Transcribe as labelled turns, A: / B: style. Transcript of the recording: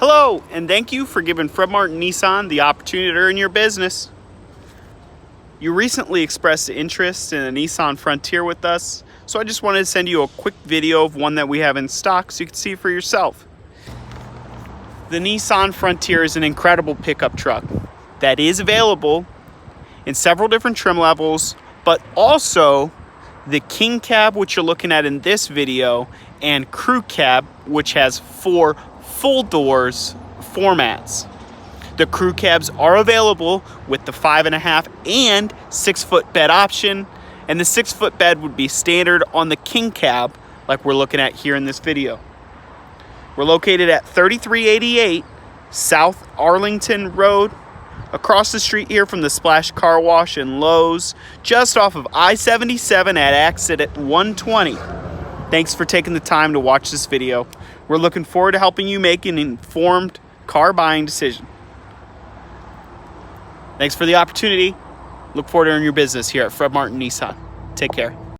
A: Hello, and thank you for giving Fred Martin Nissan the opportunity to earn your business. You recently expressed interest in a Nissan Frontier with us, so I just wanted to send you a quick video of one that we have in stock so you can see for yourself. The Nissan Frontier is an incredible pickup truck that is available in several different trim levels, but also the King Cab, which you're looking at in this video, and Crew Cab, which has 4 full doors formats. The Crew Cabs are available with the 5.5 and 6 foot bed option, and the 6 foot bed would be standard on the King Cab like we're looking at here in this video. We're located at 3388 South Arlington Road, across the street here from the Splash Car Wash and Lowe's, just off of I-77 at exit 120. Thanks for taking the time to watch this video. We're looking forward to helping you make an informed car buying decision. Thanks for the opportunity. Look forward to earning your business here at Fred Martin Nissan. Take care.